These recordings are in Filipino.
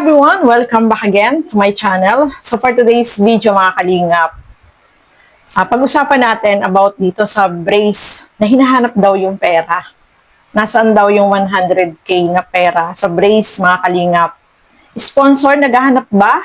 everyone! Welcome back again to my channel. So for today's video mga kalingap, pag-usapan natin about dito sa brace na hinahanap daw yung pera. Nasaan daw yung 100k na pera sa brace mga kalingap? Sponsor, naghahanap ba?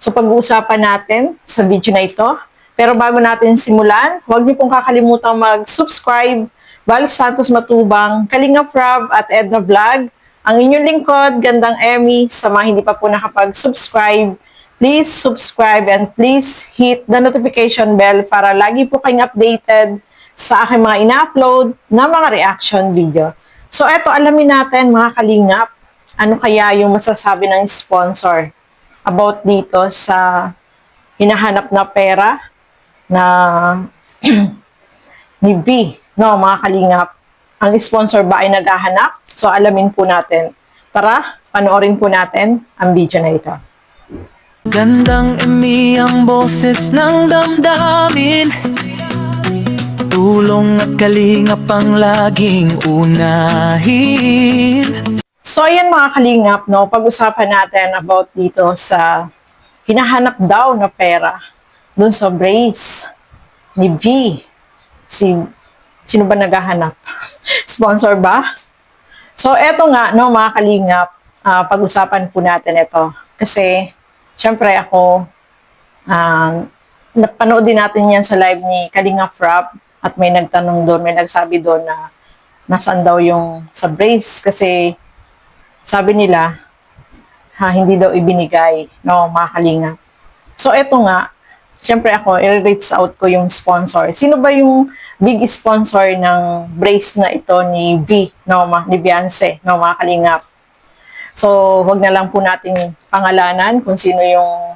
So pag-uusapan natin sa video na ito. Pero bago natin simulan, huwag niyo pong kakalimutan mag-subscribe. Val Santos Matubang, Kalingap Rob at Edna Vlog. Ang inyong lingkod, Gandang Emmy, sa mga hindi pa po nakapag-subscribe, please subscribe and please hit the notification bell para lagi po kayong updated sa aking mga ina-upload na mga reaction video. So eto, alamin natin mga kalingap, ano kaya yung masasabi ng sponsor about dito sa hinahanap na pera na ni V, no mga kalingap. Ang sponsor ba ay naghahanap? So, alamin po natin. Tara, panoorin po natin ang video na ito. Gandang Emmy ang boses ng damdamin, tulong at kalingap ang laging unahin. So, ayan mga kalingap, no? Pag-usapan natin about dito sa hinahanap daw na pera dun sa brace ni V. Sino ba naghahanap? Sponsor ba? So, eto nga, no, mga kalingap, pag-usapan po natin ito. Kasi, syempre ako, napanood din natin yan sa live ni Kalingap Rob at may nagtanong doon, may nagsabi doon na nasaan daw yung sa brace kasi sabi nila, hindi daw ibinigay, no, mga kalingap. So, eto nga, syempre ako, i-reach out ko yung sponsor. Sino ba yung big sponsor ng brace na ito ni V, no, ni Beyonce, no, mga kalingap. So, wag na lang po nating pangalanan kung sino yung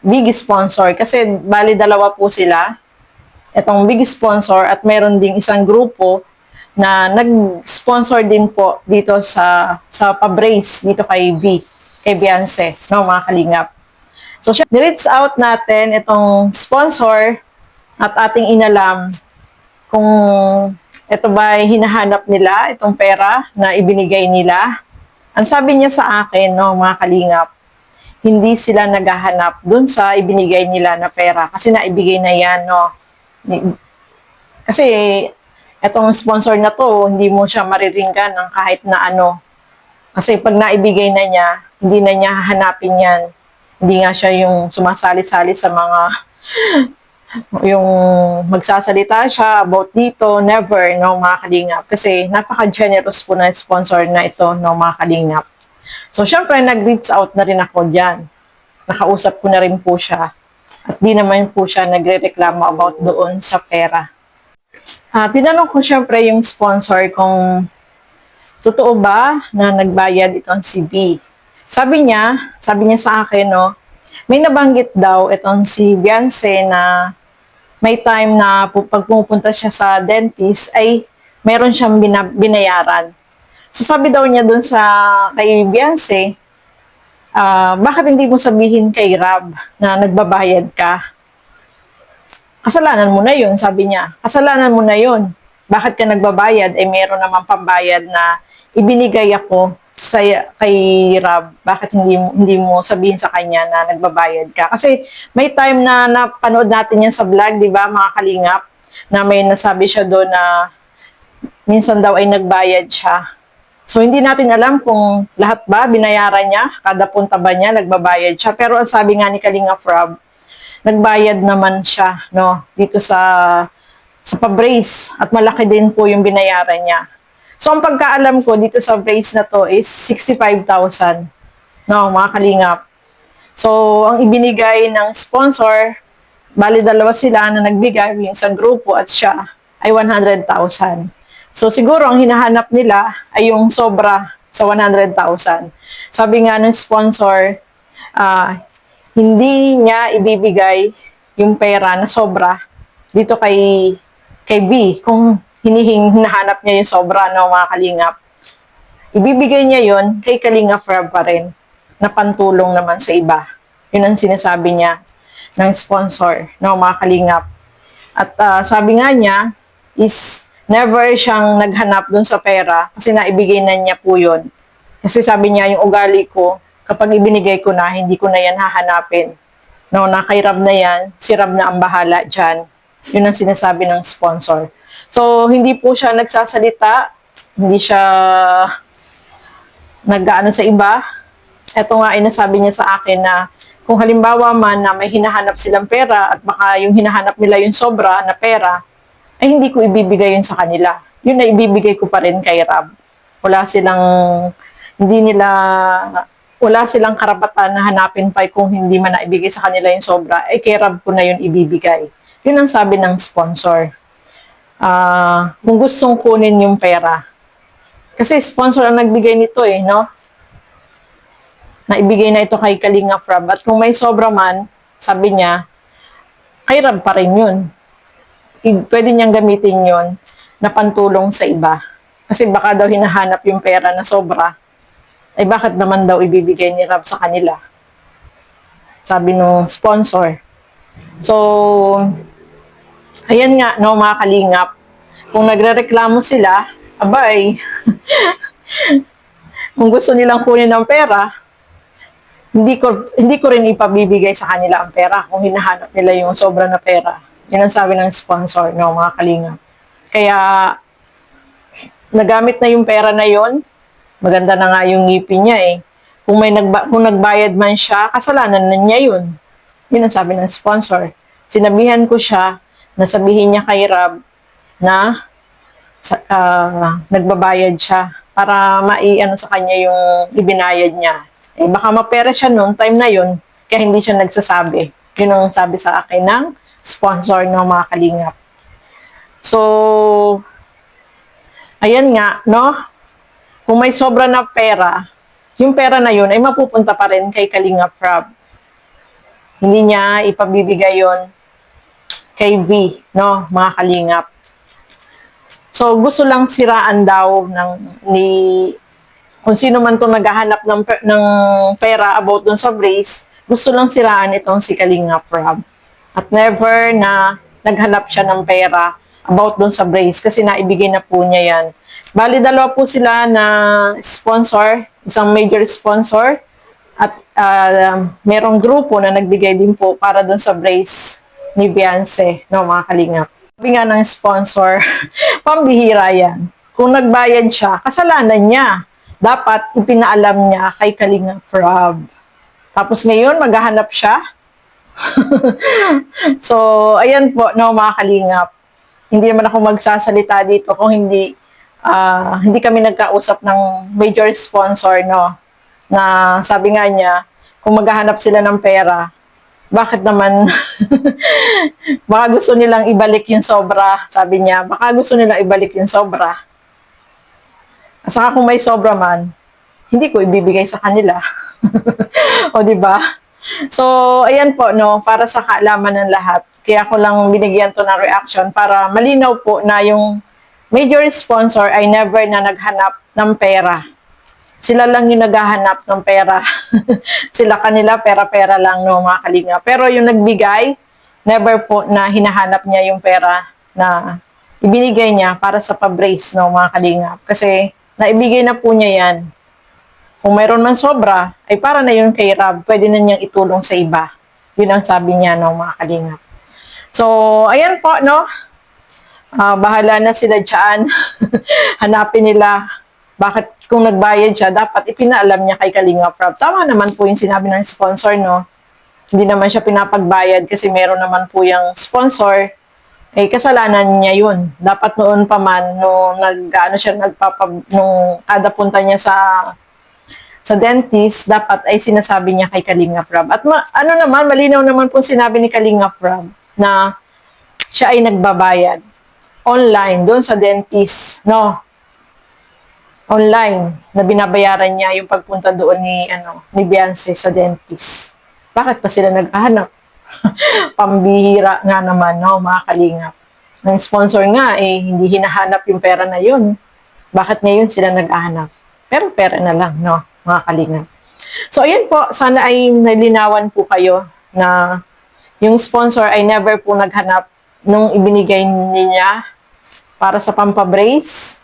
big sponsor. Kasi, bali dalawa po sila. Itong big sponsor at meron ding isang grupo na nag-sponsor din po dito sa pa-brace dito kay V, kay Beyonce, no, mga kalingap. So, ni-reach out natin itong sponsor at ating inalam kung ito ba hinahanap nila, itong pera na ibinigay nila. Ang sabi niya sa akin, no, mga kalingap, hindi sila naghahanap dun sa ibinigay nila na pera kasi naibigay na yan, no. Kasi itong sponsor na to, hindi mo siya mariringgan ng kahit na ano. Kasi pag naibigay na niya, hindi na niya hahanapin yan. Hindi nga siya yung sumasali-sali sa mga yung magsasalita siya about dito, never, no, mga kalingap. Kasi napaka-generous po na sponsor na ito, no, mga kalingap. So, syempre, nag-reach out na rin ako dyan. Nakausap ko na rin po siya. At di naman po siya nagre-reklamo about doon sa pera. Tinanong ko syempre yung sponsor kung totoo ba na nagbayad itong si B. Sabi niya sa akin, no, may nabanggit daw itong si Beyonce na may time na pag pumupunta siya sa dentist ay meron siyang binayaran. So sabi daw niya dun kay Beyonce, bakit hindi mo sabihin kay Rob na nagbabayad ka? Kasalanan mo na yun, sabi niya. Kasalanan mo na yun. Bakit ka nagbabayad? Eh meron naman pambayad na ibinigay ako kay Rob, bakit hindi mo sabihin sa kanya na nagbabayad ka? Kasi may time na napanood natin yan sa vlog, di ba, mga kalingap, na may nasabi siya doon na minsan daw ay nagbayad siya. So, hindi natin alam kung lahat ba binayaran niya, kada punta ba niya, nagbabayad siya. Pero ang sabi nga ni Kalingap Rob, nagbayad naman siya, no, dito sa pa-brace at malaki din po yung binayaran niya. So, ang pagkaalam ko dito sa brace na to is 65,000. No, mga kalingap. So, ang ibinigay ng sponsor, bali dalawa sila na nagbigay, yung isang grupo at siya, ay 100,000. So, siguro ang hinahanap nila ay yung sobra sa 100,000. Sabi nga ng sponsor, hindi niya ibibigay yung pera na sobra dito kay B. Kung hinahanap niya yung sobra, no, mga kalingap. Ibibigay niya yon kay Kalingap Rob pa rin, na pantulong naman sa iba. Yun ang sinasabi niya ng sponsor, no, mga kalingap. At sabi nga niya, is never siyang naghanap dun sa pera kasi naibigay na niya po yun. Kasi sabi niya, yung ugali ko, kapag ibinigay ko na, hindi ko na yan hahanapin. No, na kay Rab na yan, si Rab na ang bahala dyan. Yun ang sinasabi ng sponsor. So, hindi po siya nagsasalita, hindi siya nag-ano sa iba. Ito nga ay nasabi niya sa akin na kung halimbawa man na may hinahanap silang pera at baka yung hinahanap nila yung sobra na pera, ay hindi ko ibibigay yun sa kanila. Yun na ibibigay ko pa rin kay Rab. Wala silang karapatan na hanapin pa kung hindi man naibigay sa kanila yung sobra, ay kay Rab ko na yun ibibigay. Yun ang sabi ng sponsor. Kung gustong kunin yung pera. Kasi sponsor ang nagbigay nito no? Naibigay na ito kay Kalingap Rab. At kung may sobra man, sabi niya, kay Rab pa rin yun. Pwede niyang gamitin yun na pantulong sa iba. Kasi baka daw hinahanap yung pera na sobra, ay bakit naman daw ibibigay ni Rab sa kanila? Sabi nung sponsor. So, ayan nga, no, mga kalingap. Kung nagrereklamo sila, abay, kung gusto nilang kunin ng pera, hindi ko rin ipabibigay sa kanila ang pera kung hinahanap nila yung sobra na pera. Yan ang sabi ng sponsor, no, mga kalingap. Kaya, nagamit na yung pera na yon. Maganda na nga yung ngipin niya Kung nagbayad man siya, kasalanan na niya yun. Yun ang sabi ng sponsor. Sinabihan ko siya na sabihin niya kay Rab na nagbabayad siya para maiano sa kanya yung ibinayad niya. Baka mapera siya noon, time na yun, kaya hindi siya nagsasabi. Yun ang sabi sa akin ng sponsor ng mga kalingap. So, ayan nga, no? Kung may sobra na pera, yung pera na yun ay mapupunta pa rin kay Kalingap Rab. Hindi niya ipabibigay yon kay V, no? Mga kalingap. So, gusto lang siraan daw kung sino man itong naghahanap ng pera about dun sa brace, gusto lang siraan itong si Kalingap Rab. At never na naghanap siya ng pera about dun sa brace kasi naibigay na po niya yan. Bali, dalawa po sila na sponsor, isang major sponsor, at merong grupo na nagbigay din po para dun sa brace ni Beyonce, no, mga kalingap. Sabi nga ng sponsor, pambihira yan. Kung nagbayad siya, kasalanan niya. Dapat ipinaalam niya kay Kalingap Rab. Tapos ngayon, maghahanap siya. So, ayan po, no, mga kalingap. Hindi naman ako magsasalita dito kung hindi kami nagkausap ng major sponsor, no, na sabi nga niya, kung maghahanap sila ng pera, bakit naman, baka gusto nilang ibalik yung sobra, sabi niya, baka gusto nilang ibalik yung sobra. At saka kung may sobra man, hindi ko ibibigay sa kanila. O, di ba? So, ayan po, no, para sa kaalaman ng lahat. Kaya ko lang binigyan to ng reaction para malinaw po na yung major sponsor ay never na naghanap ng pera. Sila lang yung naghahanap ng pera. Sila kanila, pera-pera lang, no, mga kalinga. Pero yung nagbigay, never po na hinahanap niya yung pera na ibinigay niya para sa pabrace, no, mga kalinga. Kasi, naibigay na po niya yan. Kung mayroon man sobra, ay para na yun kay Rab, pwede na niyang itulong sa iba. Yun ang sabi niya, no, mga kalingap. So, ayan po, no. Bahala na sila dyan. Hanapin nila. Bakit kung nagbayad siya, dapat ipinaalam niya kay Kalingap Rab. Tama naman po yung sinabi ng sponsor, no. Hindi naman siya pinapagbayad kasi meron naman po yung sponsor. Kasalanan niya yun. Dapat noon pa man, nung nung kada punta niya sa dentist, dapat ay sinasabi niya kay Kalingap Rab. At malinaw naman po sinabi ni Kalingap Rab na siya ay nagbabayad online doon sa dentist, no? Online na binabayaran niya yung pagpunta doon ni Beyonce sa dentist. Bakit pa sila naghahanap? Pambihira nga naman, no, mga kalingap. Ng sponsor nga, hindi hinahanap yung pera na yun. Bakit ngayon sila naghahanap? Pero pera na lang, no, mga kalingap. So, ayun po, sana ay nalinawan po kayo na yung sponsor ay never po naghanap nung ibinigay niya para sa pampabrace.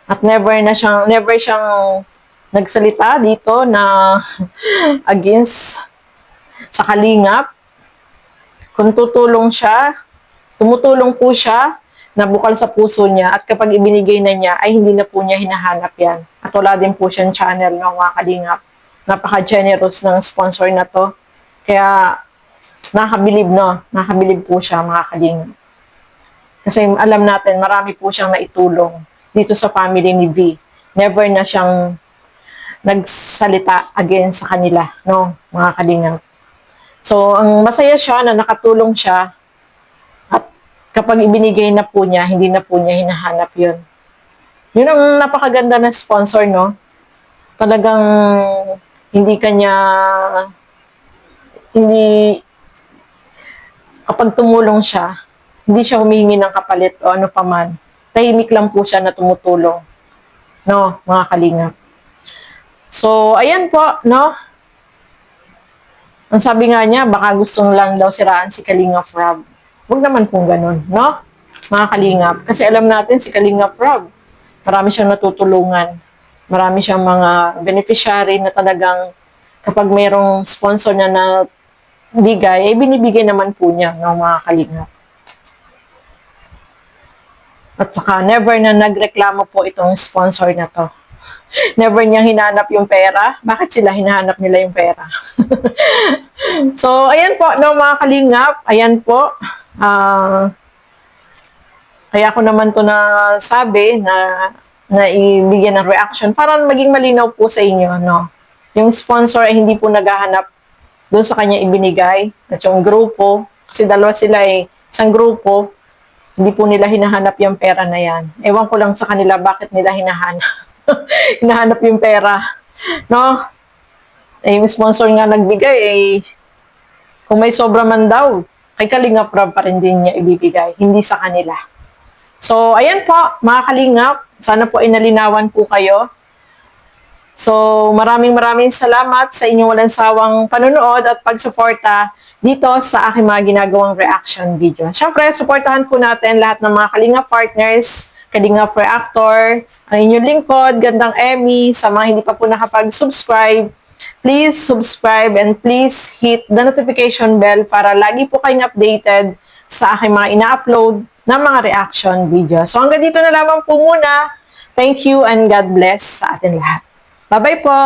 At never siyang nagsalita dito na against sa Kalingap. Kung tutulong siya, tumutulong po siya na bukal sa puso niya at kapag ibinigay na niya ay hindi na po niya hinahanap yan. At wala din po siyang channel ng mga Kalingap. Napaka-generous ng sponsor na to. Kaya nakabilib, no? Nakabilib po siya mga Kalingap. Kasi alam natin, marami po siyang naitulong dito sa family ni V. Never na siyang nagsalita against sa kanila, no? Mga Kalingap. So, ang masaya siya na nakatulong siya. Kapag ibinigay na po niya, hindi na po niya hinahanap yun. Yun ang napakaganda ng sponsor, no? Talagang hindi, kapag tumulong siya, hindi siya humihingi ng kapalit o ano paman. Tahimik lang po siya na tumutulong. No, mga Kalingap. So, ayan po, no? Ang sabi nga niya, baka gustong lang daw siraan si Kalingap Rob. Huwag naman pong ganun, no? Mga Kalingap. Kasi alam natin si Kalingap Rob, marami siyang natutulungan. Marami siyang mga beneficiary na talagang kapag mayroong sponsor na bigay, binibigay naman po niya, no, mga Kalingap. At saka, never na nagreklamo po itong sponsor na to. Never niyang hinanap yung pera. Bakit sila hinahanap nila yung pera? So, ayan po, no, mga Kalingap. Ayan po. Kaya ako naman to na sabi na ibigyan ng reaction para maging malinaw po sa inyo, no? Yung sponsor ay hindi po naghahanap doon sa kanya ibinigay at yung grupo, kasi dalawa sila isang grupo, hindi po nila hinahanap yung pera na yan. Ewan ko lang sa kanila bakit nila hinahanap. Hinahanap yung pera, no? Yung sponsor nga nagbigay, kung may sobra man daw, kay Kalingap Rob pa rin din niya ibibigay, hindi sa kanila. So, ayan po, mga Kalingap. Sana po inalinawan po kayo. So, maraming salamat sa inyong walang sawang panonood at pagsuporta dito sa aking mga ginagawang reaction video. Siyempre, suportahan po natin lahat ng mga Kalingap partners, Kalingap Reactor, ang inyong lingkod, Gandang Emmy, sa mga hindi pa po nakapag-subscribe. Please subscribe and please hit the notification bell para lagi po kayong updated sa aking mga ina-upload na mga reaction video. So hanggang dito na lamang po muna. Thank you and God bless sa atin lahat. Bye-bye po!